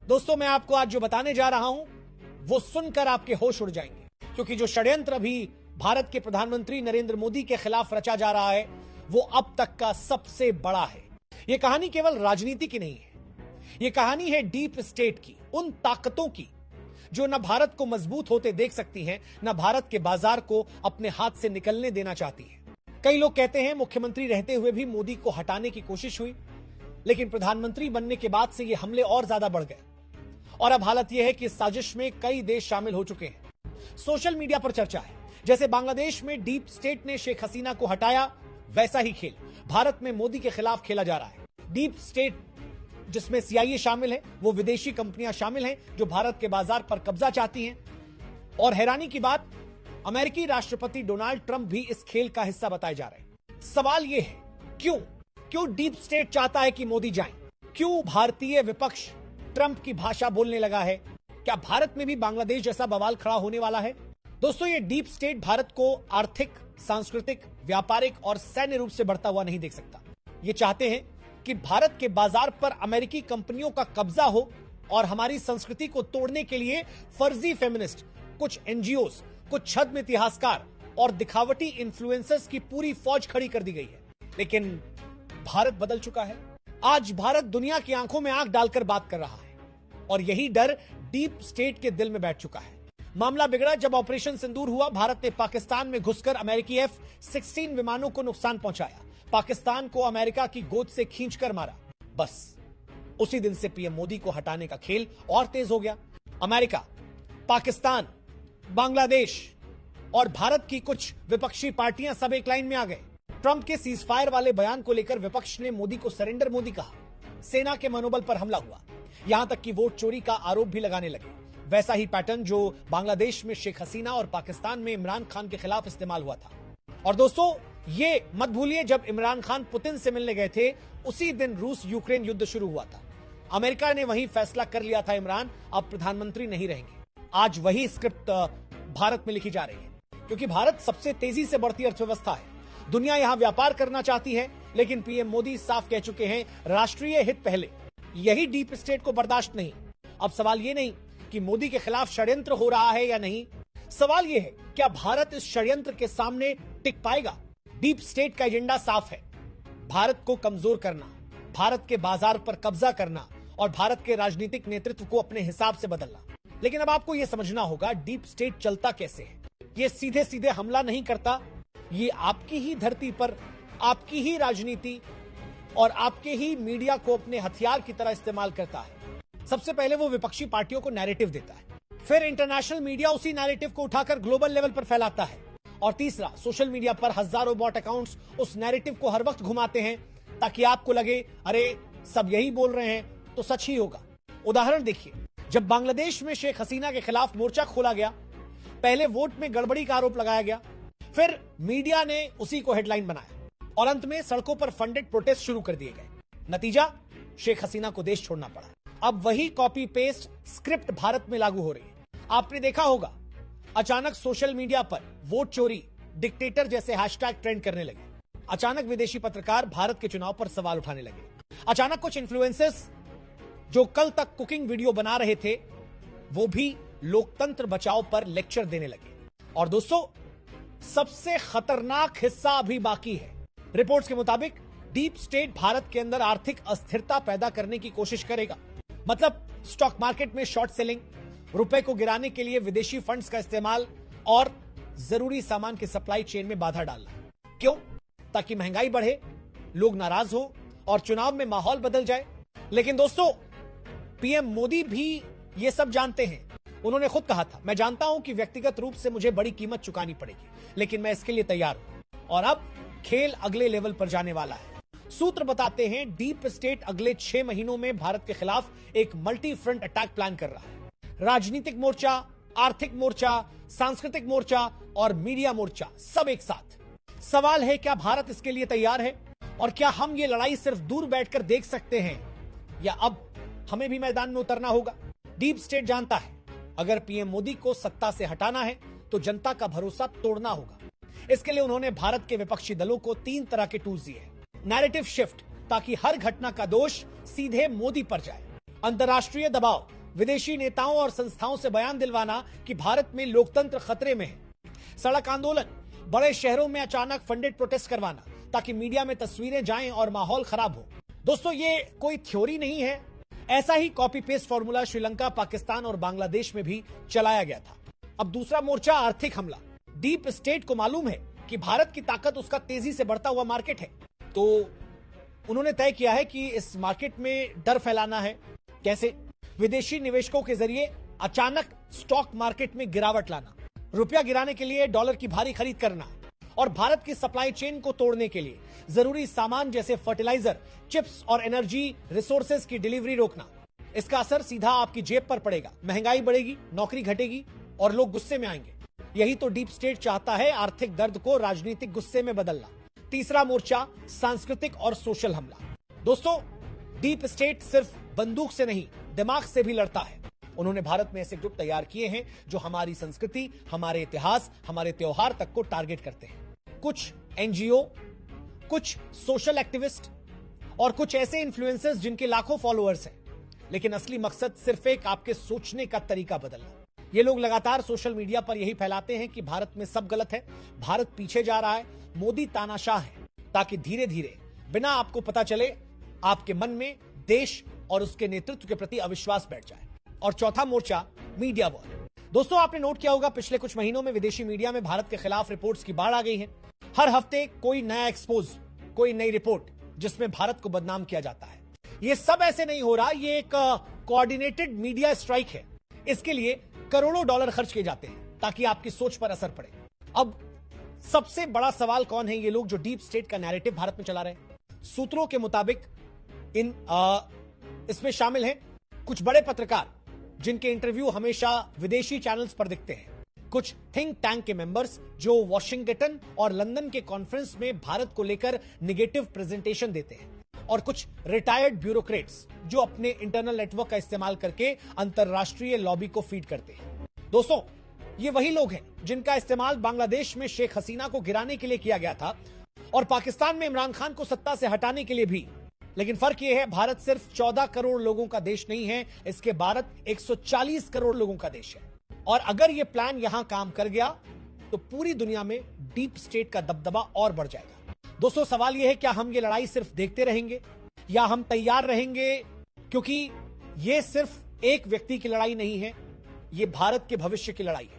दोस्तों, मैं आपको आज जो बताने जा रहा हूं वो सुनकर आपके होश उड़ जाएंगे, क्योंकि जो षड्यंत्र अभी भारत के प्रधानमंत्री नरेंद्र मोदी के खिलाफ रचा जा रहा है वो अब तक का सबसे बड़ा है। यह कहानी केवल राजनीति की नहीं है, यह कहानी है डीप स्टेट की, उन ताकतों की जो न भारत को मजबूत होते देख सकती हैं, न भारत के बाजार को अपने हाथ से निकलने देना चाहती है। कई लोग कहते हैं मुख्यमंत्री रहते हुए भी मोदी को हटाने की कोशिश हुई, लेकिन प्रधानमंत्री बनने के बाद से ये हमले और ज्यादा बढ़ गए और अब हालत यह है कि इस साजिश में कई देश शामिल हो चुके हैं। सोशल मीडिया पर चर्चा है, जैसे बांग्लादेश में डीप स्टेट ने शेख हसीना को हटाया, वैसा ही खेल भारत में मोदी के खिलाफ खेला जा रहा है। डीप स्टेट जिसमें CIA शामिल है, वो विदेशी कंपनियां शामिल हैं जो भारत के बाजार पर कब्जा चाहती हैं। और हैरानी की बात, अमेरिकी राष्ट्रपति डोनाल्ड ट्रंप भी इस खेल का हिस्सा बताए जा रहे हैं। सवाल यह है, क्यों डीप स्टेट चाहता है कि मोदी जाएं? क्यों भारतीय विपक्ष ट्रंप की भाषा बोलने लगा है? क्या भारत में भी बांग्लादेश जैसा बवाल खड़ा होने वाला है? दोस्तों, ये डीप स्टेट भारत को आर्थिक, सांस्कृतिक, व्यापारिक और सैन्य रूप से बढ़ता हुआ नहीं देख सकता। ये चाहते हैं कि भारत के बाजार पर अमेरिकी कंपनियों का कब्जा हो और हमारी संस्कृति को तोड़ने के लिए फर्जी फेमिनिस्ट, कुछ NGOs, कुछ छद्म इतिहासकार और दिखावटी इन्फ्लुएंसर्स की पूरी फौज खड़ी कर दी गई है। लेकिन भारत बदल चुका है। आज भारत दुनिया की आंखों में आंख डालकर बात कर रहा है और यही डर डीप स्टेट के दिल में बैठ चुका है। मामला बिगड़ा जब ऑपरेशन सिंदूर हुआ। भारत ने पाकिस्तान में घुसकर अमेरिकी F-16 विमानों को नुकसान पहुंचाया, पाकिस्तान को अमेरिका की गोद से खींचकर मारा। बस उसी दिन से पीएम मोदी को हटाने का खेल और तेज हो गया। अमेरिका, पाकिस्तान, बांग्लादेश और भारत की कुछ विपक्षी पार्टियां सब एक लाइन में आ गए। ट्रंप के सीजफायर वाले बयान को लेकर विपक्ष ने मोदी को सरेंडर मोदी कहा, सेना के मनोबल पर हमला हुआ, यहां तक कि वोट चोरी का आरोप भी लगाने लगे। वैसा ही पैटर्न जो बांग्लादेश में शेख हसीना और पाकिस्तान में इमरान खान के खिलाफ इस्तेमाल हुआ था। और दोस्तों, ये मत भूलिए, जब इमरान खान पुतिन से मिलने गए थे उसी दिन रूस यूक्रेन युद्ध शुरू हुआ था। अमेरिका ने वही फैसला कर लिया था, इमरान अब प्रधानमंत्री नहीं रहेंगे। आज वही स्क्रिप्ट भारत में लिखी जा रही है, क्योंकि भारत सबसे तेजी से बढ़ती अर्थव्यवस्था है। दुनिया यहां व्यापार करना चाहती है, लेकिन पीएम मोदी साफ कह चुके हैं, राष्ट्रीय हित पहले। यही डीप स्टेट को बर्दाश्त नहीं। अब सवाल यह नहीं कि मोदी के खिलाफ षड्यंत्र हो रहा है या नहीं, सवाल यह है क्या भारत इस षड्यंत्र के सामने टिक पाएगा? डीप स्टेट का एजेंडा साफ है, भारत को कमजोर करना, भारत के बाजार पर कब्जा करना और भारत के राजनीतिक नेतृत्व को अपने हिसाब से बदलना। लेकिन अब आपको यह समझना होगा डीप स्टेट चलता कैसे है। यह सीधे सीधे हमला नहीं करता, ये आपकी ही धरती पर आपकी ही राजनीति और आपके ही मीडिया को अपने हथियार की तरह इस्तेमाल करता है। सबसे पहले वो विपक्षी पार्टियों को नैरेटिव देता है, फिर इंटरनेशनल मीडिया उसी नैरेटिव को उठाकर ग्लोबल लेवल पर फैलाता है, और तीसरा सोशल मीडिया पर हजारों बॉट अकाउंट्स उस नैरेटिव को हर वक्त घुमाते हैं ताकि आपको लगे अरे सब यही बोल रहे हैं तो सच ही होगा। उदाहरण देखिए, जब बांग्लादेश में शेख हसीना के खिलाफ मोर्चा खोला गया, पहले वोट में गड़बड़ी का आरोप लगाया गया, फिर मीडिया ने उसी को हेडलाइन बनाया और अंत में सड़कों पर फंडेड प्रोटेस्ट शुरू कर दिए गए। नतीजा, शेख हसीना को देश छोड़ना पड़ा। अब वही कॉपी पेस्ट स्क्रिप्ट भारत में लागू हो रही है। आपने देखा होगा, अचानक सोशल मीडिया पर वोट चोरी, डिक्टेटर जैसे हैशटैग ट्रेंड करने लगे। अचानक विदेशी पत्रकार भारत के चुनाव पर सवाल उठाने लगे। अचानक कुछ इन्फ्लुएंसर्स जो कल तक कुकिंग वीडियो बना रहे थे वो भी लोकतंत्र बचाओ पर लेक्चर देने लगे। और दोस्तों, सबसे खतरनाक हिस्सा अभी बाकी है। रिपोर्ट्स के मुताबिक डीप स्टेट भारत के अंदर आर्थिक अस्थिरता पैदा करने की कोशिश करेगा। मतलब स्टॉक मार्केट में शॉर्ट सेलिंग, रुपए को गिराने के लिए विदेशी फंड्स का इस्तेमाल और जरूरी सामान के सप्लाई चेन में बाधा डालना। क्यों? ताकि महंगाई बढ़े, लोग नाराज हो और चुनाव में माहौल बदल जाए। लेकिन दोस्तों, पीएम मोदी भी ये सब जानते हैं। उन्होंने खुद कहा था, मैं जानता हूं कि व्यक्तिगत रूप से मुझे बड़ी कीमत चुकानी पड़ेगी, लेकिन मैं इसके लिए तैयार हूं। और अब खेल अगले लेवल पर जाने वाला है। सूत्र बताते हैं डीप स्टेट अगले 6 महीनों में भारत के खिलाफ एक मल्टी फ्रंट अटैक प्लान कर रहा है। राजनीतिक मोर्चा, आर्थिक मोर्चा, सांस्कृतिक मोर्चा और मीडिया मोर्चा सब एक साथ। सवाल है, क्या भारत इसके लिए तैयार है? और क्या हम ये लड़ाई सिर्फ दूर बैठकर देख सकते हैं या अब हमें भी मैदान में उतरना होगा? डीप स्टेट जानता है, अगर पीएम मोदी को सत्ता से हटाना है तो जनता का भरोसा तोड़ना होगा। इसके लिए उन्होंने भारत के विपक्षी दलों को 3 तरह के टूल्स दिए हैं। नैरेटिव शिफ्ट, ताकि हर घटना का दोष सीधे मोदी पर जाए। अंतर्राष्ट्रीय दबाव, विदेशी नेताओं और संस्थाओं से बयान दिलवाना कि भारत में लोकतंत्र खतरे में है, सड़क आंदोलन, बड़े शहरों में अचानक फंडेड प्रोटेस्ट करवाना ताकि मीडिया में तस्वीरें जाएं और माहौल खराब हो। दोस्तों, ये कोई थ्योरी नहीं है, ऐसा ही copy paste formula Sri Lanka, Pakistan और बांग्लादेश में भी चलाया गया था। अब दूसरा मोर्चा, आर्थिक हमला। डीप स्टेट को मालूम है कि भारत की ताकत उसका तेजी से बढ़ता हुआ मार्केट है, तो उन्होंने तय किया है कि इस मार्केट में डर फैलाना है। कैसे? विदेशी निवेशकों के जरिए अचानक स्टॉक मार्केट में गिरावट लाना, रुपया गिराने के लिए डॉलर की भारी खरीद करना और भारत की सप्लाई चेन को तोड़ने के लिए जरूरी सामान जैसे फर्टिलाइजर, चिप्स और एनर्जी रिसोर्सेज की डिलीवरी रोकना। इसका असर सीधा आपकी जेब पर पड़ेगा, महंगाई बढ़ेगी, नौकरी घटेगी और लोग गुस्से में आएंगे। यही तो डीप स्टेट चाहता है, आर्थिक दर्द को राजनीतिक गुस्से में बदलना। तीसरा मोर्चा, सांस्कृतिक और सोशल हमला। दोस्तों, डीप स्टेट सिर्फ बंदूक से नहीं, दिमाग से भी लड़ता है। उन्होंने भारत में ऐसे ग्रुप तैयार किए हैं जो हमारी संस्कृति, हमारे इतिहास, हमारे त्योहार तक को टारगेट करते हैं। कुछ एनजीओ, कुछ सोशल एक्टिविस्ट और कुछ ऐसे इन्फ्लुएंसर्स जिनके लाखों फॉलोअर्स हैं, लेकिन असली मकसद सिर्फ एक आपके सोचने का तरीका बदलना। ये लोग लगातार सोशल मीडिया पर यही फैलाते हैं कि भारत में सब गलत है, भारत पीछे जा रहा है, मोदी तानाशाह है, ताकि धीरे धीरे बिना आपको पता चले आपके मन में देश और उसके नेतृत्व के प्रति अविश्वास बैठ जाए। और चौथा मोर्चा, मीडिया वॉर। दोस्तों, आपने नोट किया होगा पिछले कुछ महीनों में विदेशी मीडिया में भारत के खिलाफ रिपोर्ट्स की बाढ़ आ गई है। हर हफ्ते कोई नया एक्सपोज, कोई नई रिपोर्ट जिसमें भारत को बदनाम किया जाता है। ये सब ऐसे नहीं हो रहा, ये एक कोऑर्डिनेटेड मीडिया स्ट्राइक है। इसके लिए करोड़ों डॉलर खर्च किए जाते हैं ताकि आपकी सोच पर असर पड़े। अब सबसे बड़ा सवाल, कौन है ये लोग जो डीप स्टेट का नैरेटिव भारत में चला रहे हैं? सूत्रों के मुताबिक इसमें शामिल हैं कुछ बड़े पत्रकार जिनके इंटरव्यू हमेशा विदेशी चैनल्स पर दिखते हैं, कुछ थिंक टैंक के मेंबर्स जो वॉशिंगटन और लंदन के कॉन्फ्रेंस में भारत को लेकर नेगेटिव प्रेजेंटेशन देते हैं, और कुछ रिटायर्ड ब्यूरोक्रेट्स जो अपने इंटरनल नेटवर्क का इस्तेमाल करके अंतरराष्ट्रीय लॉबी को फीड करते हैं। दोस्तों, ये वही लोग हैं जिनका इस्तेमाल बांग्लादेश में शेख हसीना को गिराने के लिए किया गया था और पाकिस्तान में इमरान खान को सत्ता से हटाने के लिए भी। लेकिन फर्क यह है, भारत सिर्फ 14 करोड़ लोगों का देश नहीं है, इसके भारत 140 करोड़ लोगों का देश है। और अगर यह प्लान यहां काम कर गया तो पूरी दुनिया में डीप स्टेट का दबदबा और बढ़ जाएगा। दोस्तों, सवाल यह है, क्या हम ये लड़ाई सिर्फ देखते रहेंगे या हम तैयार रहेंगे? क्योंकि यह सिर्फ एक व्यक्ति की लड़ाई नहीं है, यह भारत के भविष्य की लड़ाई है।